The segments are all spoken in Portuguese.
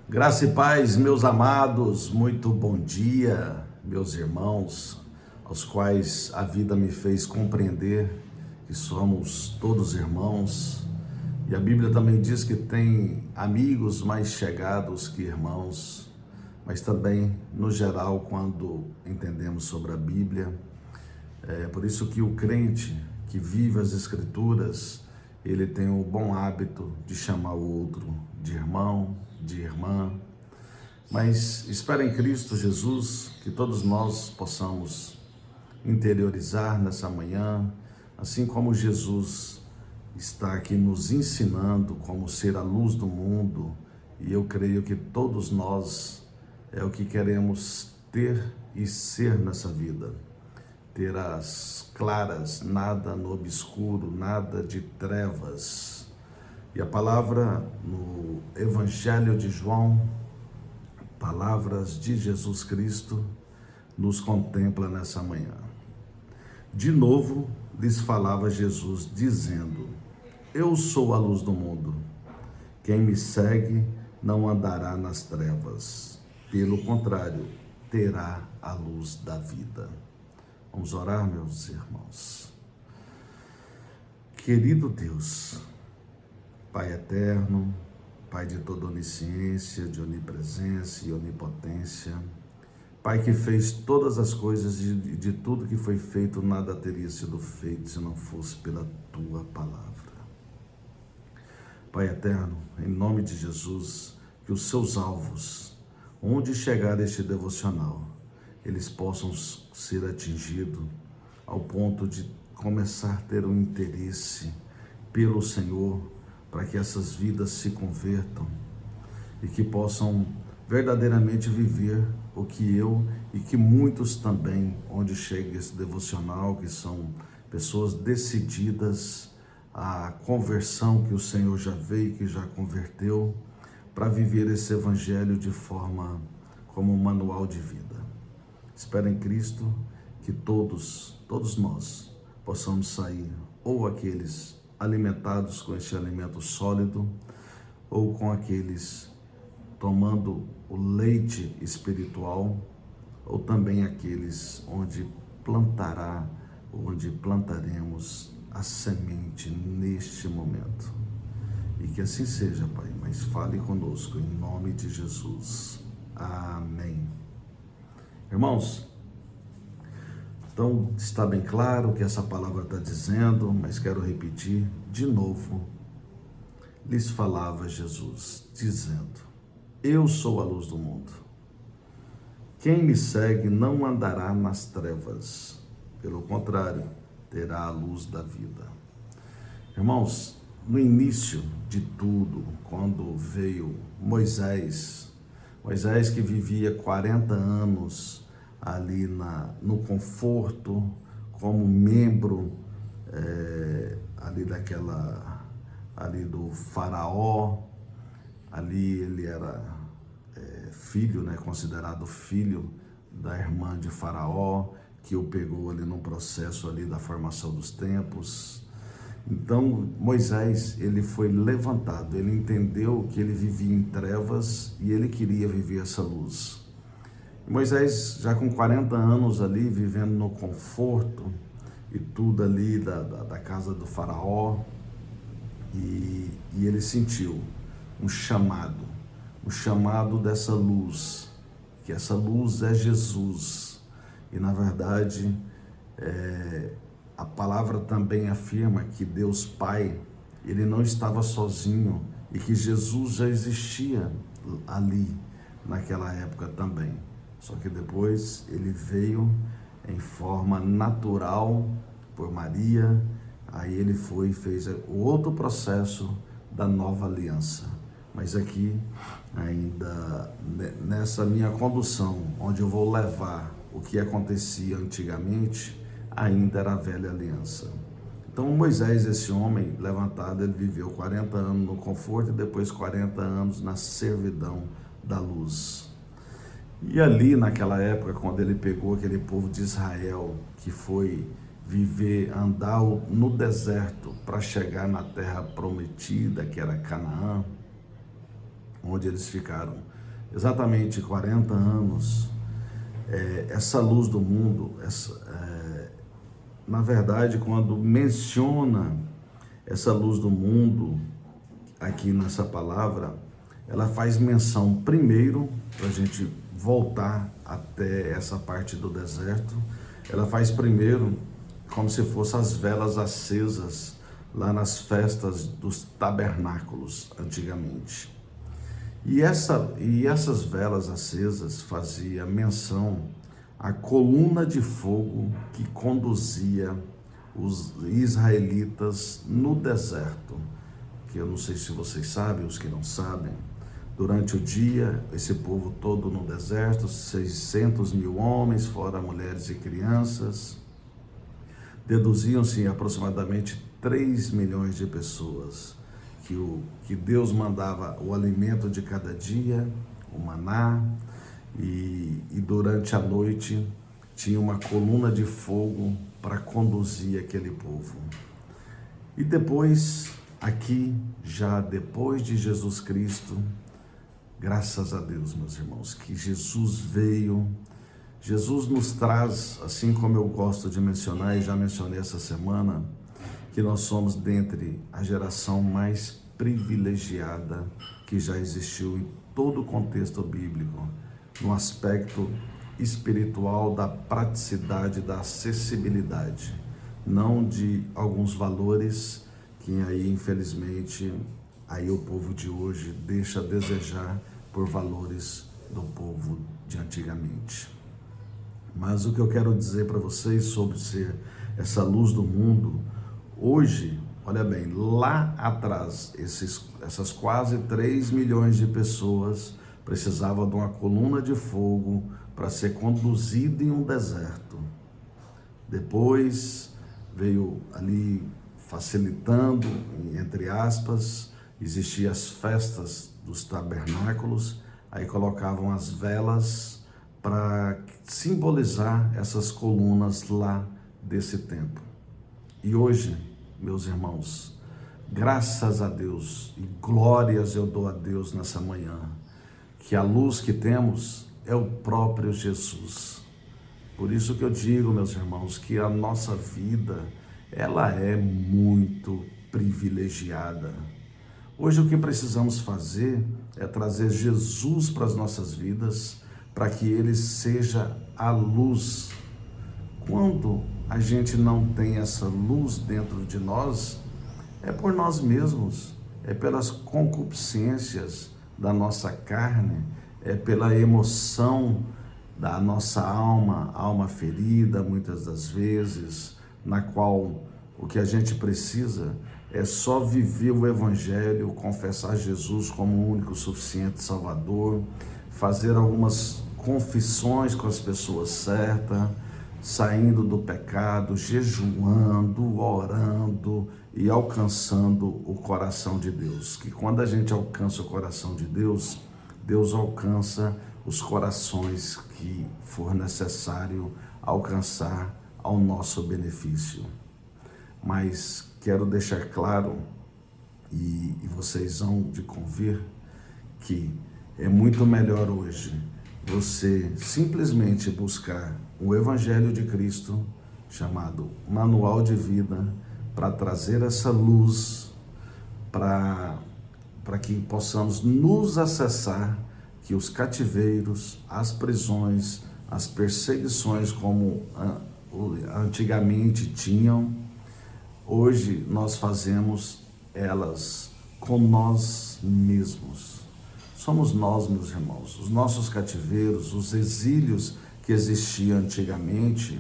Graça e paz, meus amados, muito bom dia, meus irmãos, aos quais a vida me fez compreender que somos todos irmãos. E a Bíblia também diz que tem amigos mais chegados que irmãos, mas também, no geral, quando entendemos sobre a Bíblia, é por isso que o crente que vive as Escrituras, ele tem o bom hábito de chamar o outro de irmão, de irmã. Mas espero em Cristo Jesus que todos nós possamos interiorizar nessa manhã, assim como Jesus está aqui nos ensinando como ser a luz do mundo, e eu creio que todos nós é o que queremos ter e ser nessa vida. Ter as claras, nada no obscuro, nada de trevas. E a palavra no Evangelho de João, palavras de Jesus Cristo, nos contempla nessa manhã. De novo lhes falava Jesus, dizendo: Eu sou a luz do mundo. Quem me segue não andará nas trevas. Pelo contrário, terá a luz da vida. Vamos orar, meus irmãos. Querido Deus, Pai eterno, Pai de toda onisciência, de onipresença e onipotência, Pai que fez todas as coisas e de tudo que foi feito, nada teria sido feito se não fosse pela Tua palavra. Pai eterno, em nome de Jesus, que os Seus alvos, onde chegar este devocional, eles possam ser atingidos ao ponto de começar a ter um interesse pelo Senhor, para que essas vidas se convertam e que possam verdadeiramente viver o que eu e que muitos também, onde chega esse devocional, que são pessoas decididas à conversão que o Senhor já veio, que já converteu, para viver esse evangelho de forma como um manual de vida. Espero em Cristo que todos nós possamos sair, ou aqueles alimentados com este alimento sólido, ou com aqueles tomando o leite espiritual, ou também aqueles onde plantaremos a semente neste momento. E que assim seja, Pai, mas fale conosco em nome de Jesus. Amém. Irmãos, então está bem claro o que essa palavra está dizendo, mas quero repetir de novo. Lhes falava Jesus, dizendo: Eu sou a luz do mundo. Quem me segue não andará nas trevas, pelo contrário, terá a luz da vida. Irmãos, no início de tudo, quando veio Moisés que vivia 40 anos ali no conforto, como membro ali do faraó, ali ele era filho, considerado filho da irmã de faraó, que o pegou ali no processo ali da formação dos tempos. Então Moisés, ele foi levantado, ele entendeu que ele vivia em trevas e ele queria viver essa luz. Moisés, já com 40 anos ali, vivendo no conforto e tudo ali da casa do faraó, e ele sentiu um chamado dessa luz, que essa luz é Jesus. E na verdade, a palavra também afirma que Deus Pai, ele não estava sozinho e que Jesus já existia ali naquela época também. Só que depois ele veio em forma natural por Maria, aí ele foi e fez o outro processo da nova aliança. Mas aqui, ainda nessa minha condução, onde eu vou levar o que acontecia antigamente, ainda era a velha aliança. Então Moisés, esse homem levantado, ele viveu 40 anos no conforto e depois 40 anos na servidão da luz. E ali naquela época, quando ele pegou aquele povo de Israel, que foi andar no deserto para chegar na terra prometida, que era Canaã, onde eles ficaram exatamente 40 anos. Essa luz do mundo, na verdade, quando menciona essa luz do mundo aqui nessa palavra, ela faz menção primeiro, para a gente voltar até essa parte do deserto, ela faz primeiro como se fossem as velas acesas lá nas festas dos tabernáculos antigamente. E essas velas acesas fazia menção à coluna de fogo que conduzia os israelitas no deserto, que eu não sei se vocês sabem, os que não sabem, durante o dia, esse povo todo no deserto, 600 mil homens, fora mulheres e crianças, deduziam-se aproximadamente 3 milhões de pessoas, que Deus mandava o alimento de cada dia, o maná, e durante a noite tinha uma coluna de fogo para conduzir aquele povo. E depois, aqui, já depois de Jesus Cristo, graças a Deus, meus irmãos, que Jesus veio. Jesus nos traz, assim como eu gosto de mencionar, e já mencionei essa semana, que nós somos dentre a geração mais privilegiada que já existiu em todo o contexto bíblico, no aspecto espiritual da praticidade, da acessibilidade, não de alguns valores que aí, infelizmente, aí o povo de hoje deixa a desejar por valores do povo de antigamente. Mas o que eu quero dizer para vocês sobre ser essa luz do mundo, hoje, olha bem, lá atrás, essas quase 3 milhões de pessoas precisavam de uma coluna de fogo para ser conduzida em um deserto. Depois veio ali facilitando, entre aspas, existiam as festas dos tabernáculos, aí colocavam as velas para simbolizar essas colunas lá desse tempo. E hoje, meus irmãos, graças a Deus e glórias eu dou a Deus nessa manhã, que a luz que temos é o próprio Jesus. Por isso que eu digo, meus irmãos, que a nossa vida, ela é muito privilegiada. Hoje o que precisamos fazer é trazer Jesus para as nossas vidas, para que Ele seja a luz. Quando a gente não tem essa luz dentro de nós, é por nós mesmos, é pelas concupiscências da nossa carne, é pela emoção da nossa alma ferida, muitas das vezes, na qual o que a gente precisa é só viver o Evangelho, confessar Jesus como o único suficiente Salvador, fazer algumas confissões com as pessoas certas, saindo do pecado, jejuando, orando e alcançando o coração de Deus. Que quando a gente alcança o coração de Deus, Deus alcança os corações que for necessário alcançar ao nosso benefício. Mas quero deixar claro, e vocês hão de convir, que é muito melhor hoje você simplesmente buscar o Evangelho de Cristo, chamado Manual de Vida, para trazer essa luz, para que possamos nos acessar, que os cativeiros, as prisões, as perseguições como antigamente tinham, hoje nós fazemos elas com nós mesmos. Somos nós, meus irmãos, os nossos cativeiros, os exílios que existiam antigamente,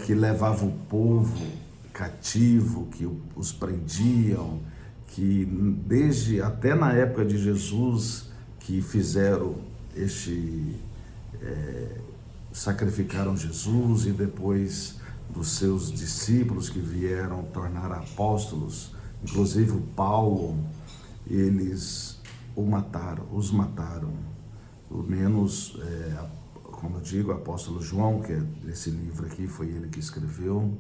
que levavam o povo cativo, que os prendiam, que desde até na época de Jesus, que fizeram sacrificaram Jesus, e depois dos seus discípulos que vieram tornar apóstolos, inclusive o Paulo, eles os mataram. Pelo menos, como eu digo, o apóstolo João, que é esse livro aqui, foi ele que escreveu,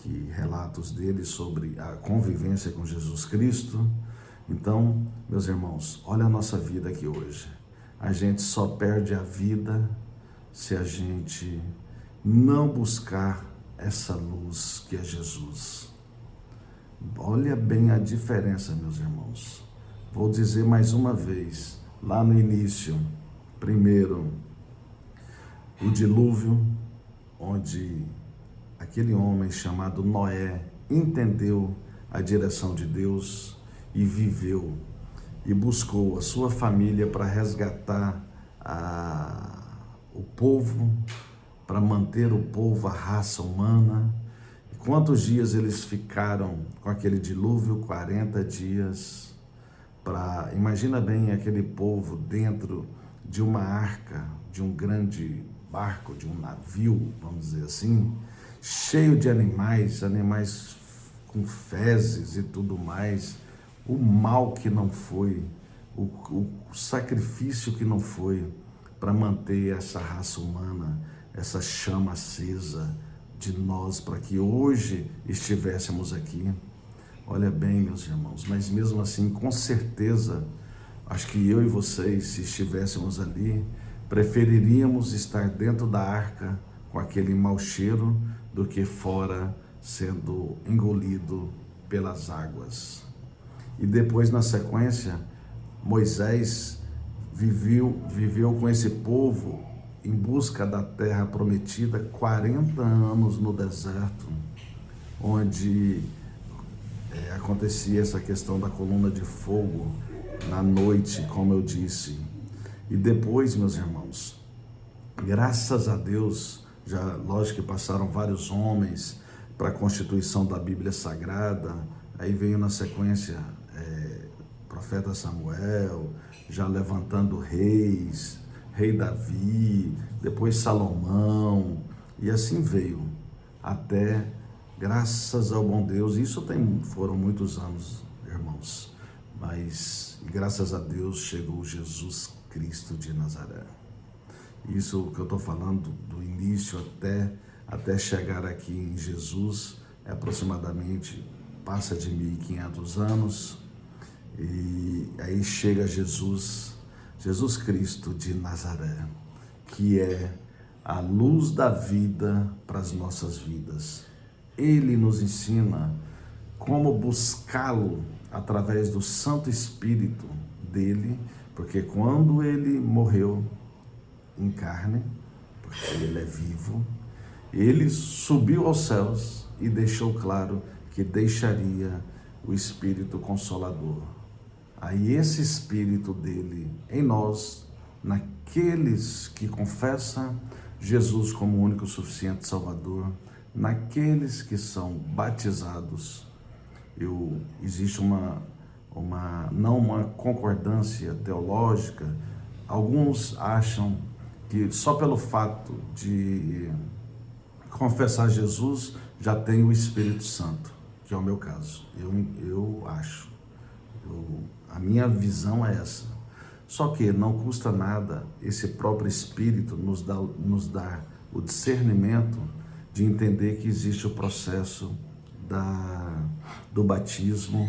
que relatos dele sobre a convivência com Jesus Cristo, Então, meus irmãos, olha a nossa vida aqui hoje. A gente só perde a vida se a gente não buscar essa luz que é Jesus. Olha bem a diferença, meus irmãos. Vou dizer mais uma vez, lá no início, primeiro, o dilúvio, onde aquele homem chamado Noé entendeu a direção de Deus e viveu e buscou a sua família para resgatar o povo, para manter o povo, a raça humana. E quantos dias eles ficaram com aquele dilúvio? 40 dias. Imagina bem aquele povo dentro de uma arca, de um grande barco, de um navio, vamos dizer assim, cheio de animais com fezes e tudo mais, o mal que não foi, o sacrifício que não foi para manter essa raça humana, essa chama acesa de nós, para que hoje estivéssemos aqui. Olha bem, meus irmãos, mas mesmo assim, com certeza, acho que eu e vocês, se estivéssemos ali, preferiríamos estar dentro da arca com aquele mau cheiro do que fora sendo engolido pelas águas. E depois, na sequência, Moisés viveu com esse povo em busca da terra prometida 40 anos no deserto, onde acontecia essa questão da coluna de fogo na noite, como eu disse. E depois, meus irmãos, graças a Deus, lógico que passaram vários homens para a constituição da Bíblia Sagrada. Aí veio na sequência profeta Samuel, já levantando reis, rei Davi, depois Salomão, e assim veio até, graças ao bom Deus. Isso foram muitos anos, irmãos, mas graças a Deus chegou Jesus Cristo de Nazaré. Isso que eu estou falando do início até chegar aqui em Jesus, aproximadamente passa de 1500 anos, e aí chega Jesus Cristo de Nazaré, que é a luz da vida para as nossas vidas. Ele nos ensina como buscá-lo através do Santo Espírito dele, porque quando ele morreu em carne, porque ele é vivo, ele subiu aos céus e deixou claro que deixaria o Espírito Consolador. Aí esse Espírito dele em nós, naqueles que confessam Jesus como o único suficiente Salvador, naqueles que são batizados, existe não uma concordância teológica. Alguns acham que só pelo fato de confessar Jesus já tem o Espírito Santo, que é o meu caso. Eu acho. A minha visão é essa. Só que não custa nada esse próprio Espírito nos dar o discernimento de entender que existe o processo do batismo,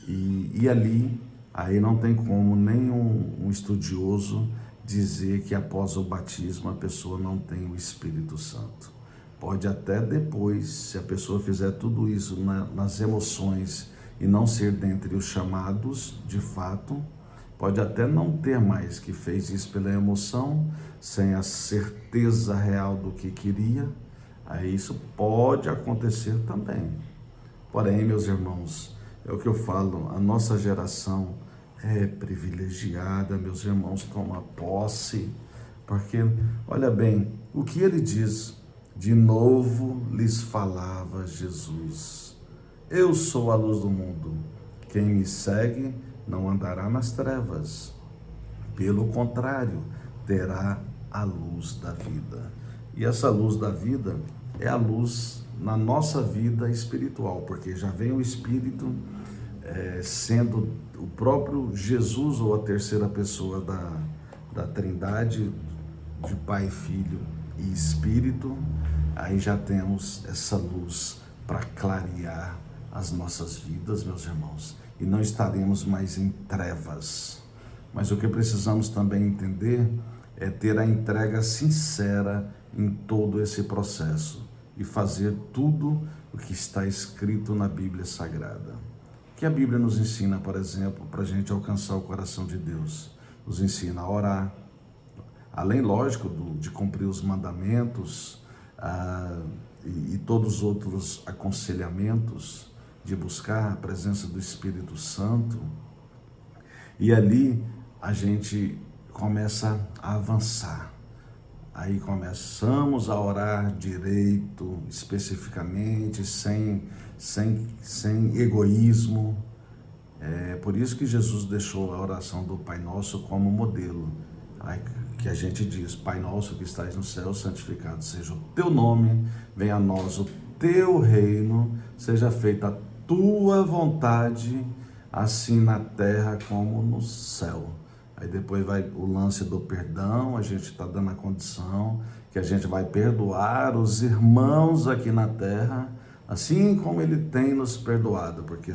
e ali, aí não tem como nenhum estudioso dizer que após o batismo a pessoa não tem o Espírito Santo. Pode até depois, se a pessoa fizer tudo isso nas emoções e não ser dentre os chamados de fato, pode até não ter mais, que fez isso pela emoção, sem a certeza real do que queria. Aí isso pode acontecer também. Porém, meus irmãos, é o que eu falo, a nossa geração é privilegiada, meus irmãos, toma posse, porque, olha bem, o que ele diz, de novo lhes falava Jesus: eu sou a luz do mundo, quem me segue não andará nas trevas, pelo contrário, terá a luz da vida. E essa luz da vida é a luz na nossa vida espiritual, porque já vem o Espírito sendo o próprio Jesus, ou a terceira pessoa da Trindade, de Pai, Filho e Espírito. Aí já temos essa luz para clarear as nossas vidas, meus irmãos, e não estaremos mais em trevas. Mas o que precisamos também entender é ter a entrega sincera em todo esse processo e fazer tudo o que está escrito na Bíblia Sagrada. Que a Bíblia nos ensina, por exemplo, para a gente alcançar o coração de Deus. Nos ensina a orar, além, lógico, de cumprir os mandamentos e todos os outros aconselhamentos, de buscar a presença do Espírito Santo. E ali a gente começa a avançar. Aí começamos a orar direito, especificamente, sem egoísmo. É por isso que Jesus deixou a oração do Pai Nosso como modelo. Aí, que a gente diz: Pai Nosso que estás no céu, santificado seja o teu nome, venha a nós o teu reino, seja feita a tua vontade, assim na terra como no céu. Aí depois vai o lance do perdão, a gente está dando a condição que a gente vai perdoar os irmãos aqui na terra, assim como Ele tem nos perdoado, porque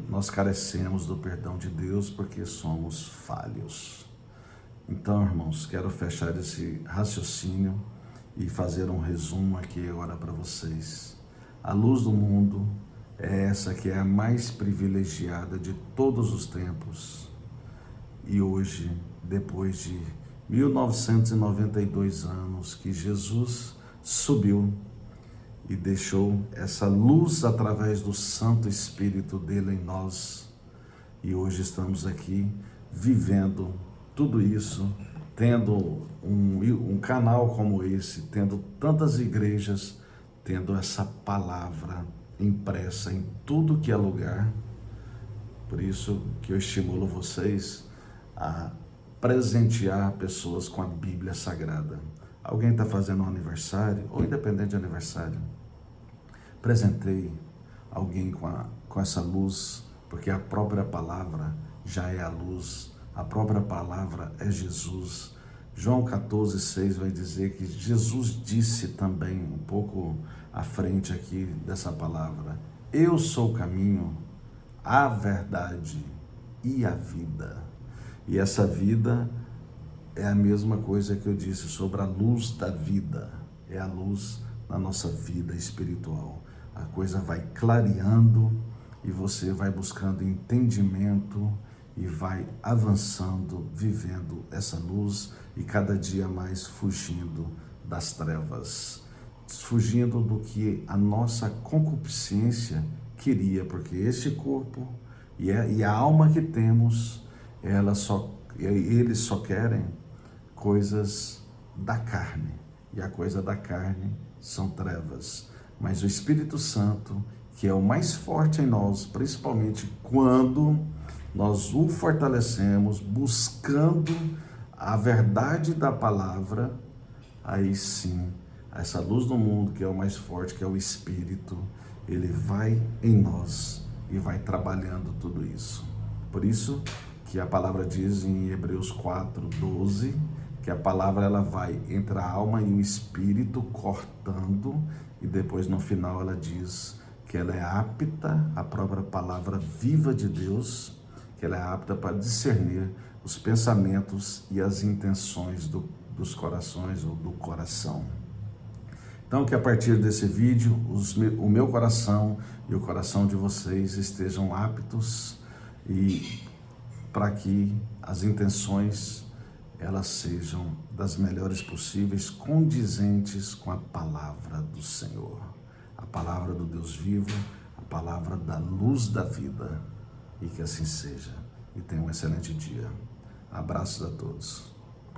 nós carecemos do perdão de Deus, porque somos falhos. Então, irmãos, quero fechar esse raciocínio e fazer um resumo aqui agora para vocês. A luz do mundo é essa que é a mais privilegiada de todos os tempos. E hoje, depois de 1992 anos que Jesus subiu e deixou essa luz através do Santo Espírito dele em nós, e hoje estamos aqui vivendo tudo isso, tendo um canal como esse, tendo tantas igrejas, tendo essa palavra impressa em tudo que é lugar. Por isso que eu estimulo vocês a presentear pessoas com a Bíblia Sagrada. Alguém está fazendo um aniversário, ou independente de aniversário, presenteie alguém com essa luz, porque a própria palavra já é a luz, a própria palavra é Jesus. João 14,6 vai dizer que Jesus disse também, um pouco à frente aqui dessa palavra: eu sou o caminho, a verdade e a vida. E essa vida é a mesma coisa que eu disse sobre a luz da vida, é a luz na nossa vida espiritual. A coisa vai clareando e você vai buscando entendimento e vai avançando, vivendo essa luz e cada dia mais fugindo das trevas, fugindo do que a nossa concupiscência queria, porque este corpo e a alma que temos, eles só querem coisas da carne, e a coisa da carne são trevas. Mas o Espírito Santo, que é o mais forte em nós, principalmente quando nós o fortalecemos, buscando a verdade da palavra, aí sim, essa luz do mundo, que é o mais forte, que é o Espírito, ele vai em nós e vai trabalhando tudo isso. Por isso que a palavra diz em Hebreus 4:12, que a palavra ela vai entre a alma e o espírito, cortando, e depois no final ela diz que ela é apta, a própria palavra viva de Deus, que ela é apta para discernir os pensamentos e as intenções dos corações ou do coração. Então, que a partir desse vídeo, o meu coração e o coração de vocês estejam aptos e para que as intenções elas sejam das melhores possíveis, condizentes com a palavra do Senhor, a palavra do Deus vivo, a palavra da luz da vida. E que assim seja. E tenha um excelente dia. Abraços a todos.